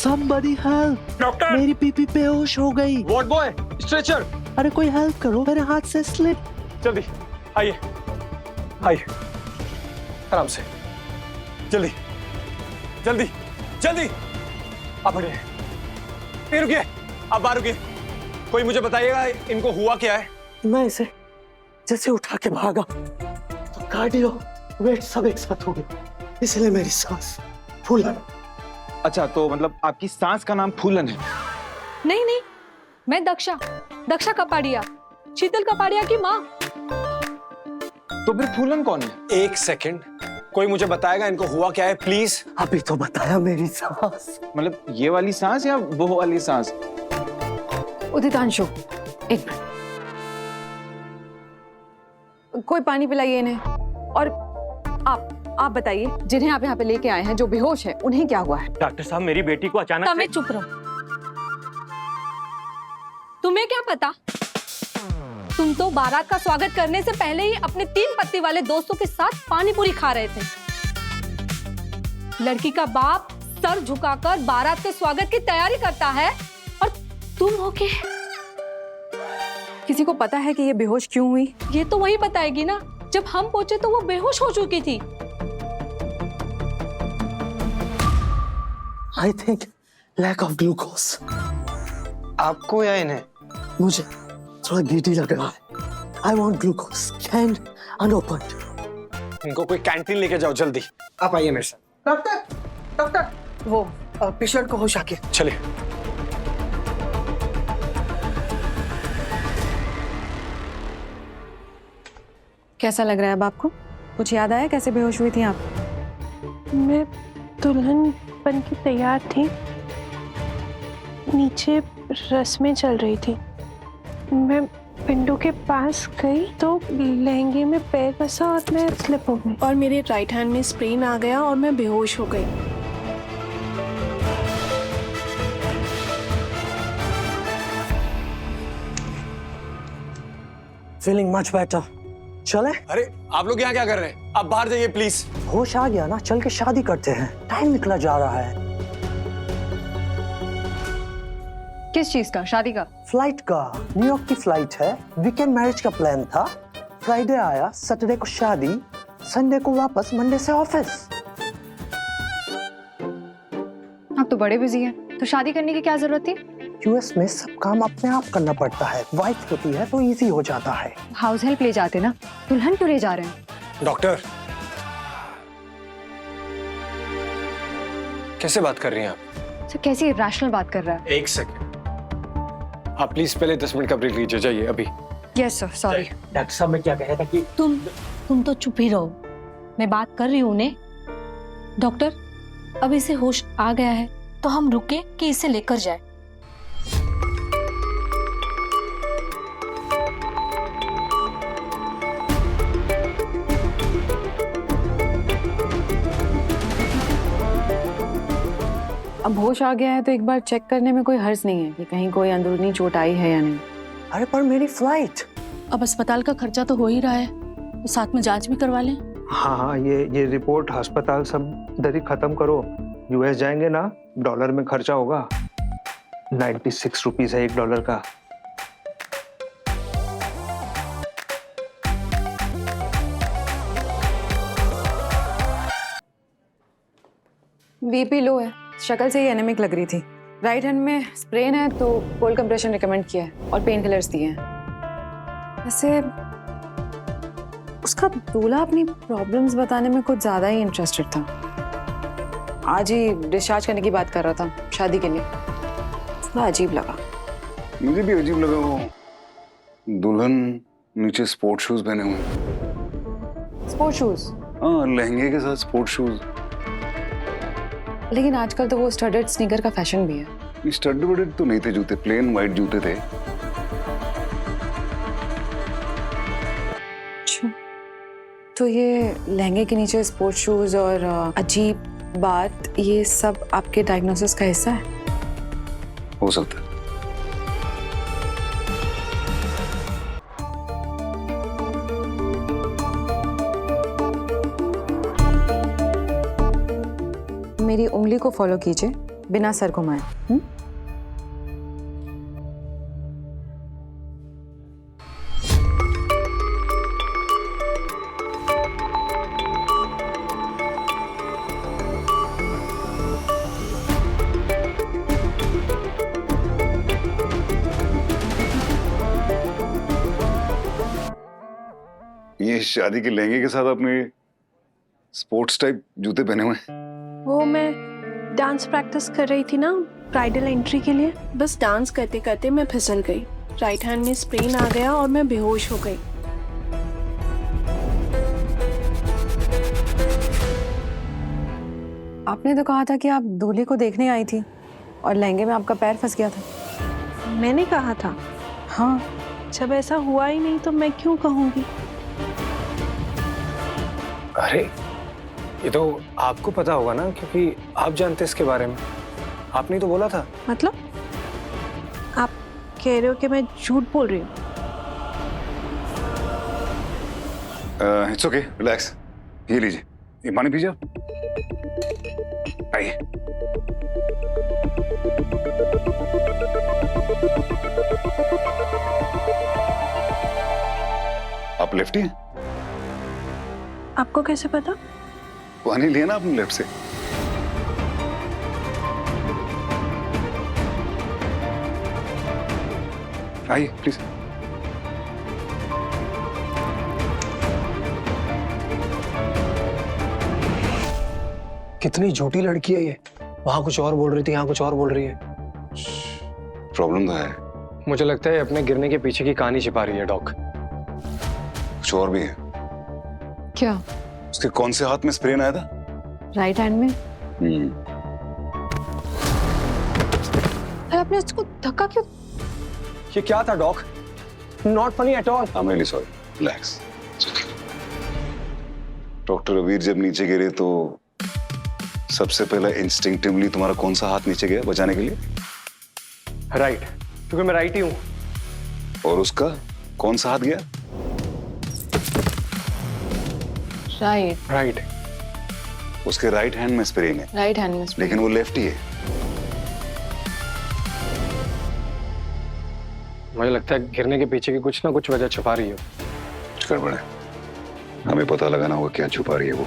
Somebody help! Doctor! मेरी बीबी बेहोश हो गई। Ward boy, stretcher! अरे कोई हेल्प करो, मेरे हाथ से स्लिप। जल्दी आइए, आइए, आराम से, जल्दी, जल्दी, जल्दी। आप बढ़िए, फिर रुकिए, आप बाहर रुकिए। कोई मुझे बताइएगा इनको हुआ क्या है? मैं इसे जैसे उठा के भागा तो कार्डियो वेट सब एक साथ हो गया, इसलिए मेरी सांस फूलन। अच्छा, तो मतलब आपकी सांस का नाम फूलन है? नहीं नहीं, मैं दक्षा कपाड़िया, शीतल कपाड़िया की माँ। तो फिर फूलन कौन है? एक सेकंड, कोई मुझे बताएगा इनको हुआ क्या है प्लीज? अभी तो बताया मेरी सांस। मतलब ये वाली सांस या वो वाली सांस? उदितांशु, एक मिनट, कोई पानी पिलाइए इन्हें। और आप बताइए, जिन्हें आप यहाँ पे लेके आए हैं जो बेहोश है, उन्हें क्या हुआ है? डॉक्टर साहब, मेरी बेटी को अचानक तमें चुप रहो। तुम्हें क्या पता? तुम तो बारात का स्वागत करने से पहले ही अपने 3 पत्ती वाले दोस्तों के साथ पानी पूरी खा रहे थे। लड़की का बाप सर झुकाकर बारात के स्वागत की तैयारी करता है और तुम होके। किसी को पता है कि ये बेहोश क्यों हुई? ये तो वही बताएगी ना। जब हम पहुंचे तो वो बेहोश हो चुकी थी। I think lack of glucose. आपको या इन्हें? मुझे थोड़ा गिल्टी लग रहा है। I want glucose, canned, unopened. इनको कोई कैंटीन लेके जाओ जल्दी। आप आइए मेरे साथ। डॉक्टर, वो पेशेंट को होश आके। चलिए। कैसा लग रहा है अब आपको? कुछ याद आया कैसे बेहोश हुई थी आप? मैं दुल्हन बन के तैयार थी, नीचे रस्में चल रही थी। मैं विंडो के पास गई तो लहंगे में पैर फंसा और मैं स्लिप हो गई और मेरे राइट हैंड में स्प्रेन आ गया और मैं बेहोश हो गई। Feeling much better. चले? अरे आप लोग यहाँ क्या कर रहे हैं? आप बाहर जाइए प्लीज। होश आ गया ना, चल के शादी करते हैं, टाइम निकला जा रहा है। किस चीज का? शादी का? फ्लाइट का, न्यूयॉर्क की फ्लाइट है। वीकेंड मैरिज का प्लान था। फ्राइडे आया, सैटरडे को शादी, संडे को वापस, मंडे से ऑफिस। आप तो बड़े बिजी हैं, तो शादी करने की क्या जरूरत थी? यूएस में सब काम अपने आप करना पड़ता है। वाइफ होती है तो इजी हो जाता है। हाउस हेल्प ले जाते ना, दुल्हन क्यों ले जा रहे हैं? डॉक्टर, कैसे बात कर रही हैं आप? सर कैसी इरेशनल बात कर रहा है? एक सेकंड, आप प्लीज पहले 10 मिनट का ब्रेक लीजिए, जाइए अभी। Yes sir, sorry. डॉक्टर साहब, मैं क्या कह रहा था कि तुम तो चुप ही रहो। मैं बात कर रही हूँ उन्हें। डॉक्टर, अब इसे होश आ गया है तो हम रुके कि इसे लेकर जाए। अब होश आ गया है तो एक बार चेक करने में कोई हर्ज नहीं है कि कहीं कोई अंदरूनी चोट आई है या नहीं। अरे पर मेरी फ्लाइट। अब अस्पताल का खर्चा तो हो ही रहा है, तो साथ में जांच भी करवा लें। हाँ, ये रिपोर्ट, अस्पताल सब दरी खत्म करो। यूएस जाएंगे ना, डॉलर में खर्चा होगा। 96 रुपीज है $1 का। बीपी लो है, शक्ल से ही एनेमिक लग रही थी। राइट हैंड में स्प्रेन है तो कोल्ड कंप्रेशन रिकमेंड किया है और पेन किलर्स दिए हैं। वैसे उसका दूल्हा अपनी प्रॉब्लम्स बताने में कुछ ज्यादा ही इंटरेस्टेड था। आज ही डिस्चार्ज करने की बात कर रहा था शादी के लिए। थोड़ा अजीब लगा। मुझे भी अजीब लगा। वो दुल्हन नीचे स्पोर्ट शूज पहने हुए। Sport shoes? हाँ, लहंगे के साथ स्पोर्ट शूज। लेकिन आजकल तो वो स्टडेड स्नीकर का फैशन भी है। स्टड बडेड तो नहीं थे जूते, प्लेन वाइट जूते थे। अच्छा, तो ये लहंगे के नीचे स्पोर्ट शूज और अजीब बात, ये सब आपके डायग्नोसिस का हिस्सा है? हो सकता है। मेरी उंगली को फॉलो कीजिए, बिना सर घुमाए। ये शादी के लहंगे के साथ आपने स्पोर्ट्स टाइप जूते पहने हुए हैं। वो मैं डांस प्रैक्टिस कर रही थी ना ब्राइडल एंट्री के लिए, बस डांस करते करते मैं फिसल गई। राइट हैंड में स्प्रेन आ गया और मैं बेहोश हो गई। आपने तो कहा था कि आप दूल्हे को देखने आई थी और लहंगे में आपका पैर फंस गया था। मैंने कहा था? हाँ। जब ऐसा हुआ ही नहीं तो मैं क्यों कहूँगी? अरे ये तो आपको पता होगा ना, क्योंकि आप जानते इसके बारे में। आपने तो बोला था। मतलब आप कह रहे हो कि मैं झूठ बोल रही हूँ? It's okay, relax. ये लीजिए, ये पानी पीजिए आप। आइए। आप लेफ्टी हैं? आपको कैसे पता? पानी लिया ना आपने लेफ्ट से। आइए प्लीज। कितनी झूठी लड़की है ये। वहां कुछ और बोल रही थी, यहाँ कुछ और बोल रही है। प्रॉब्लम तो है। मुझे लगता है अपने गिरने के पीछे की कहानी छिपा रही है डॉक। कुछ और भी है। क्या? उसके कौन से हाथ में स्प्रे आया था? राइट हैंड में। अरे आपने उसको धक्का क्यों? ये क्या था doc? Not funny at all. I am really sorry, relax. Doctor Aveer जब नीचे गिरे तो सबसे पहला इंस्टिंक्टिवली तुम्हारा कौन सा हाथ नीचे गया बचाने के लिए? राइट, क्योंकि मैं राइट ही हूं। और उसका कौन सा हाथ गया? राइट। राइट। उसके राइट हैंड में स्प्रे है, राइट हैंड में लेकिन वो लेफ्ट ही है। मुझे लगता है गिरने के पीछे की कुछ ना कुछ वजह छुपा रही है। कुछ गड़बड़ है, हमें पता लगाना होगा क्या छुपा रही है वो।